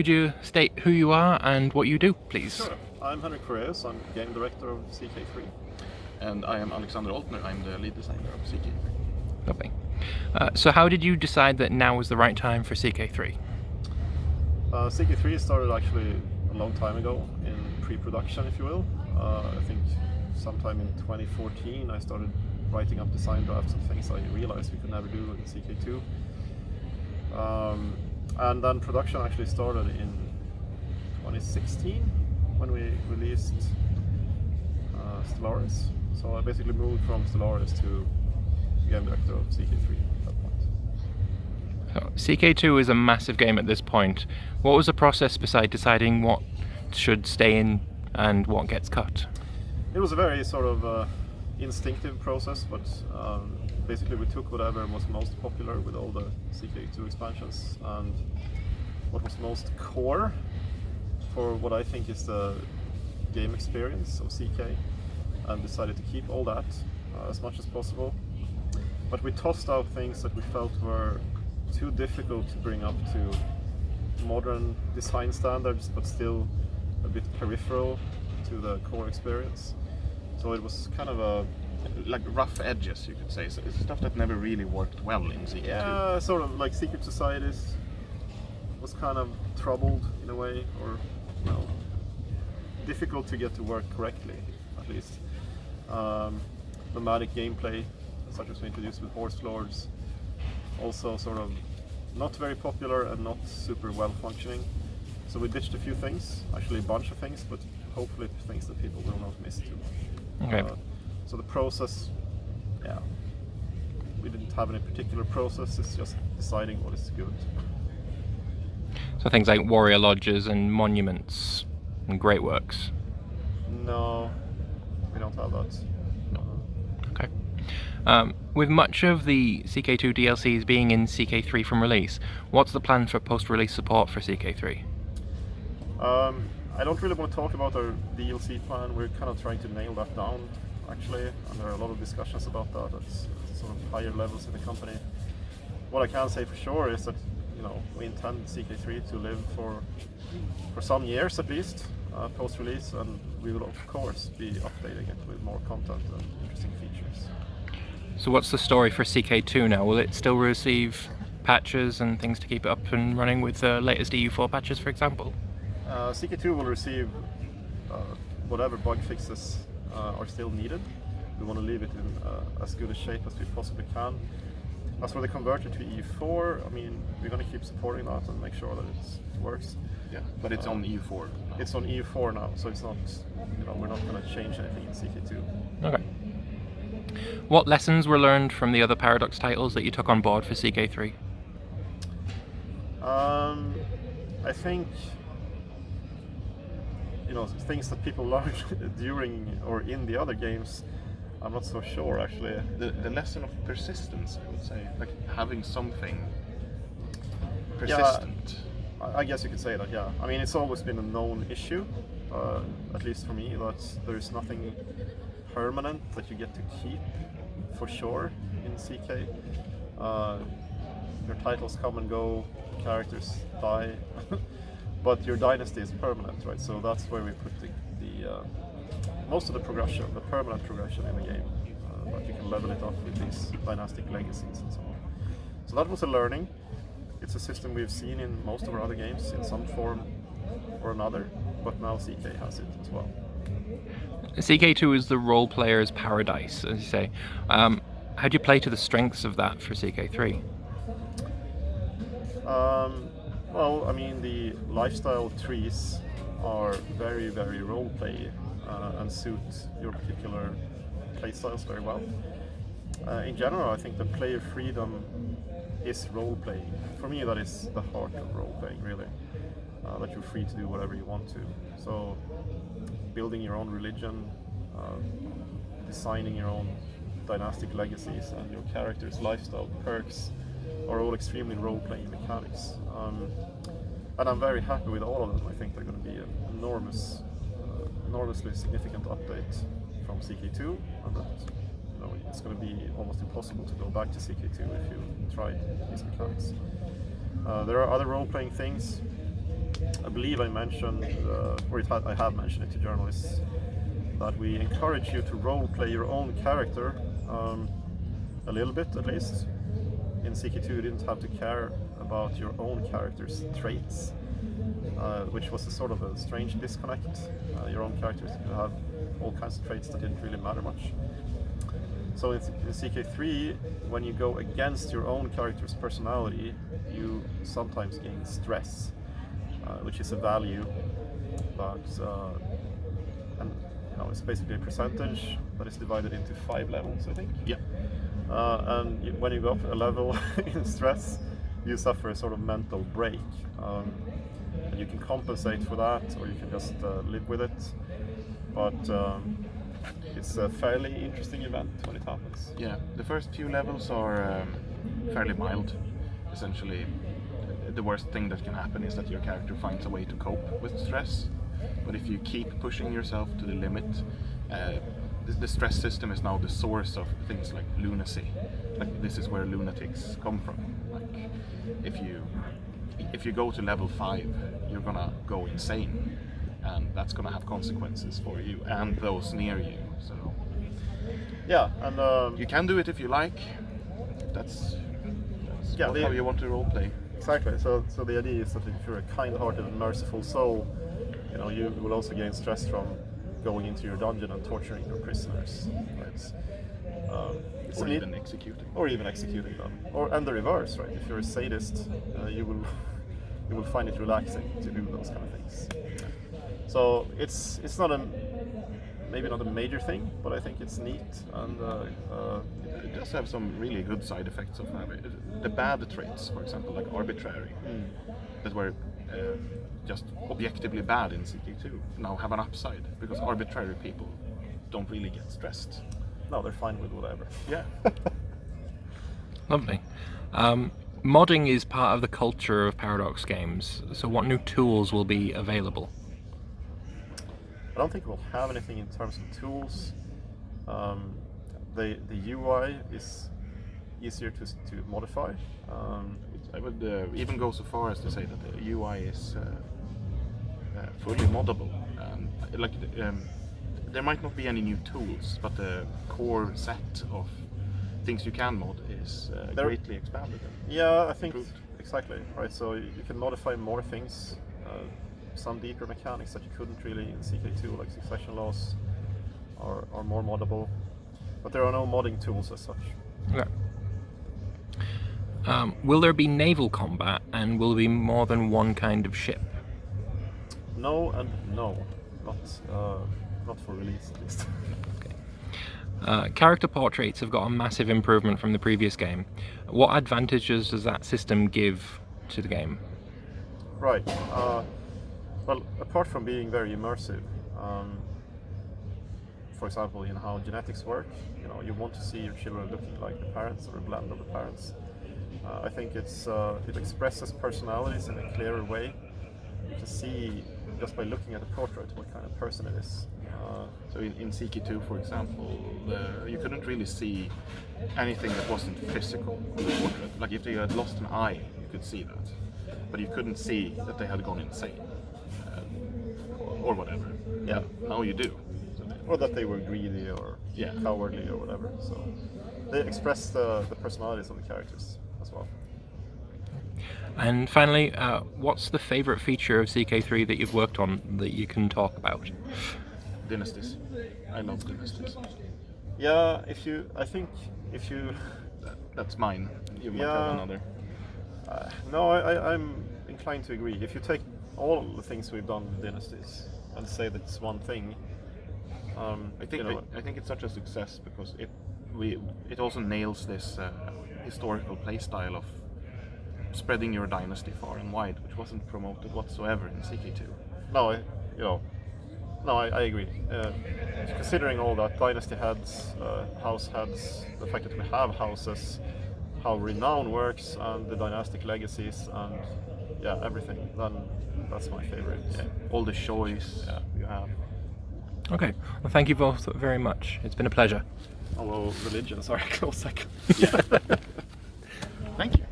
could you state who you are and what you do, please? Sure. I'm Henrik Fåhraeus, I'm game director of CK3. And I am Alexander Oltner, I'm the lead designer of CK3. Lovely. So how did you decide that now was the right time for CK3? CK3 started actually a long time ago in pre-production, if you will. I think sometime in 2014 I started writing up design drafts of things I realized we could never do in CK2. And then production actually started in 2016 when we released Stellaris. So I basically moved from Stellaris to game director of CK3 at that point. So, CK2 is a massive game at this point. What was the process beside deciding what should stay in and what gets cut? It was a very sort of instinctive process, but basically we took whatever was most popular with all the CK2 expansions and what was most core for what I think is the game experience of CK, and decided to keep all that as much as possible. But we tossed out things that we felt were too difficult to bring up to modern design standards, but still a bit peripheral to the core experience. So it was kind of like rough edges, you could say. So it's stuff that never really worked well in CK2. Yeah, sort of like Secret Societies was kind of troubled in a way, or difficult to get to work correctly, at least. Nomadic gameplay, such as we introduced with Horse Lords, also sort of not very popular and not super well functioning. So we ditched a few things, actually a bunch of things, but hopefully things that people will not miss too much. Okay. So the process, we didn't have any particular process, it's just deciding what is good. So things like warrior lodges and monuments and great works. No, we don't have that. Okay. With much of the CK2 DLCs being in CK3 from release, what's the plan for post-release support for CK3? I don't really want to talk about our DLC plan. We're kind of trying to nail that down, actually, and there are a lot of discussions about that at sort of higher levels in the company. What I can say for sure is that we intend CK3 to live for some years at least post-release, and we will of course be updating it with more content and interesting features. So what's the story for CK2 now? Will it still receive patches and things to keep it up and running with the latest EU4 patches, for example? CK2 will receive whatever bug fixes are still needed. We want to leave it in as good a shape as we possibly can. As for the converter to EU4, I mean, we're going to keep supporting that and make sure that it works. Yeah, but it's on EU4 now. It's on EU4 now, so it's not, we're not going to change anything in CK2. Okay. What lessons were learned from the other Paradox titles that you took on board for CK3? I think, things that people learned during or in the other games, I'm not so sure actually. The lesson of persistence, I would say, like having something persistent. Yeah, I guess you could say that, yeah. I mean, it's always been a known issue, at least for me, that there is nothing permanent that you get to keep for sure in CK. Your titles come and go, characters die, but your dynasty is permanent, right? So that's where we put the most of the progression, the permanent progression in the game, that you can level it up with these dynastic legacies and so on. So that was a learning. It's a system we've seen in most of our other games in some form or another, but now CK has it as well. CK2 is the role player's paradise, as you say. How do you play to the strengths of that for CK3? Well, I mean, the lifestyle trees are very, very role-play and suit your particular playstyles very well. In general, I think the player freedom is role-playing. For me, that is the heart of role-playing, really. That you're free to do whatever you want to. So, building your own religion, designing your own dynastic legacies, and your character's lifestyle perks are all extremely role-playing mechanics. And I'm very happy with all of them. I think they're going to be an enormously significant update from CK2, and that it's going to be almost impossible to go back to CK2 if you tried these mechanics. There are other role-playing things. believe I mentioned, I have mentioned it to journalists, that we encourage you to role play your own character a little bit at least. In CK2 you didn't have to care about your own character's traits, which was a sort of a strange disconnect. Your own characters could have all kinds of traits that didn't really matter much. So in CK3, when you go against your own character's personality, you sometimes gain stress, which is a value that, and it's basically a percentage that is divided into 5 levels, I think. Yeah. When you go up a level in stress, you suffer a sort of mental break. And you can compensate for that, or you can just live with it. But it's a fairly interesting event when it happens. Yeah, the first few levels are fairly mild. Essentially, the worst thing that can happen is that your character finds a way to cope with stress. But if you keep pushing yourself to the limit, the stress system is now the source of things like lunacy. Like, this is where lunatics come from. Like, if you go to level 5, you're gonna go insane, and that's gonna have consequences for you and those near you. So yeah, and you can do it if you like. That's how you want to roleplay. Exactly. So the idea is that if you're a kind-hearted and merciful soul, you will also gain stress from going into your dungeon and torturing your prisoners, right? Or even executing. Or even executing them. And the reverse, right? If you're a sadist, you will find it relaxing to do those kind of things. So it's not maybe not a major thing, but I think it's neat, and it does have some really good side effects of having the bad traits, for example, like arbitrary, that were just objectively bad in CK2, now have an upside, because arbitrary people don't really get stressed. No, they're fine with whatever. Yeah. Lovely. Modding is part of the culture of Paradox games, so what new tools will be available? I don't think we'll have anything in terms of tools. The UI is easier to modify. I would even go so far as to say that the UI is fully moddable. There might not be any new tools, but the core set of things you can mod is greatly expanded. Yeah, I think improved. exactly right. So you can modify more things, some deeper mechanics that you couldn't really in CK2, like succession laws, are more moddable. But there are no modding tools as such. Okay. Will there be naval combat, and will there be more than one kind of ship? No and no, not for release at least. Okay. Character portraits have got a massive improvement from the previous game. What advantages does that system give to the game? Right. Well, apart from being very immersive, for example, in how genetics work, you want to see your children looking like the parents or a blend of the parents. I think it expresses personalities in a clearer way. You can see just by looking at a portrait what kind of person it is. So in CK2, for example, you couldn't really see anything that wasn't physical in the portrait. Like if they had lost an eye, you could see that, but you couldn't see that they had gone insane or whatever. Yeah. Now you do. Or that they were greedy or cowardly or whatever. So they express the personalities of the characters as well. And finally, what's the favourite feature of CK3 that you've worked on that you can talk about? Dynasties. I love dynasties. Yeah, That's mine. You might have another. No, I'm inclined to agree. If you take all the things we've done with dynasties and say that it's one thing, I think it's such a success because it also nails this historical playstyle of spreading your dynasty far and wide, which wasn't promoted whatsoever in CK2. No, I agree. Considering all that, dynasty heads, house heads, the fact that we have houses, how renown works, and the dynastic legacies, and everything, then that's my favorite. Yeah. All the choice you have. Okay, well thank you both very much. It's been a pleasure. Although religions are a close second. Yeah. Thank you.